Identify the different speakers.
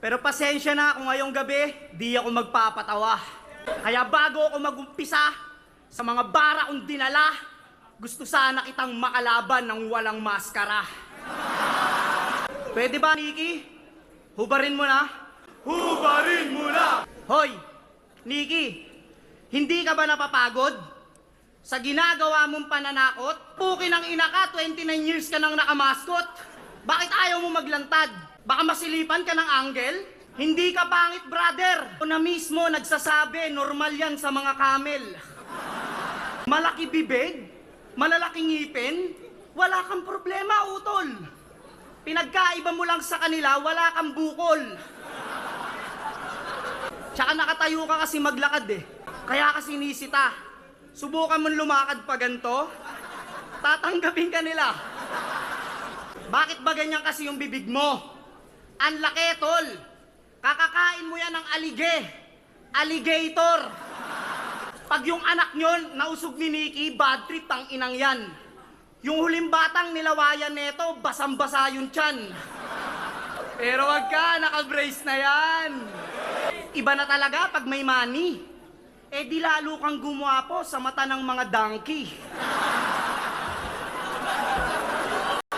Speaker 1: Pero pasensya na kung ngayong gabi, di ako magpapatawa. Kaya bago ako mag-umpisa sa mga bara kong dinala, gusto sana kitang makalaban ng walang maskara. Pwede ba, Nikki? Hubarin mo na? Hubarin mo na! Hoy, Nikki, hindi ka ba napapagod? Sa ginagawa mong pananakot, pukin ang ina ka, 29 years ka nang nakamaskot. Bakit ayaw mo maglantad? Baka masilipan ka ng anghel? Hindi ka pangit, brother. Ako na mismo nagsasabi, normal yan sa mga camel. Malaki bibig, malalaking ngipin, wala kang problema, utol. Pinagkaiba mo lang sa kanila, wala kang bukol. Tsaka nakatayo ka kasi maglakad eh. Kaya kasi nisita. Subukan mong lumakad pa ganito, tatanggapin ka nila. Bakit ba ganyan kasi yung bibig mo? Ang laki, tol. Kakakain mo yan ng alligator. Pag yung anak nyon, nausog ni Nikki, bad trip ang inang yan. Yung huling batang nilawayan neto, basang-basa yung tiyan. Pero wag ka, naka-brace na yan. Iba na talaga pag may money. Eh di lalo kang gumwapo sa mata ng mga donkey.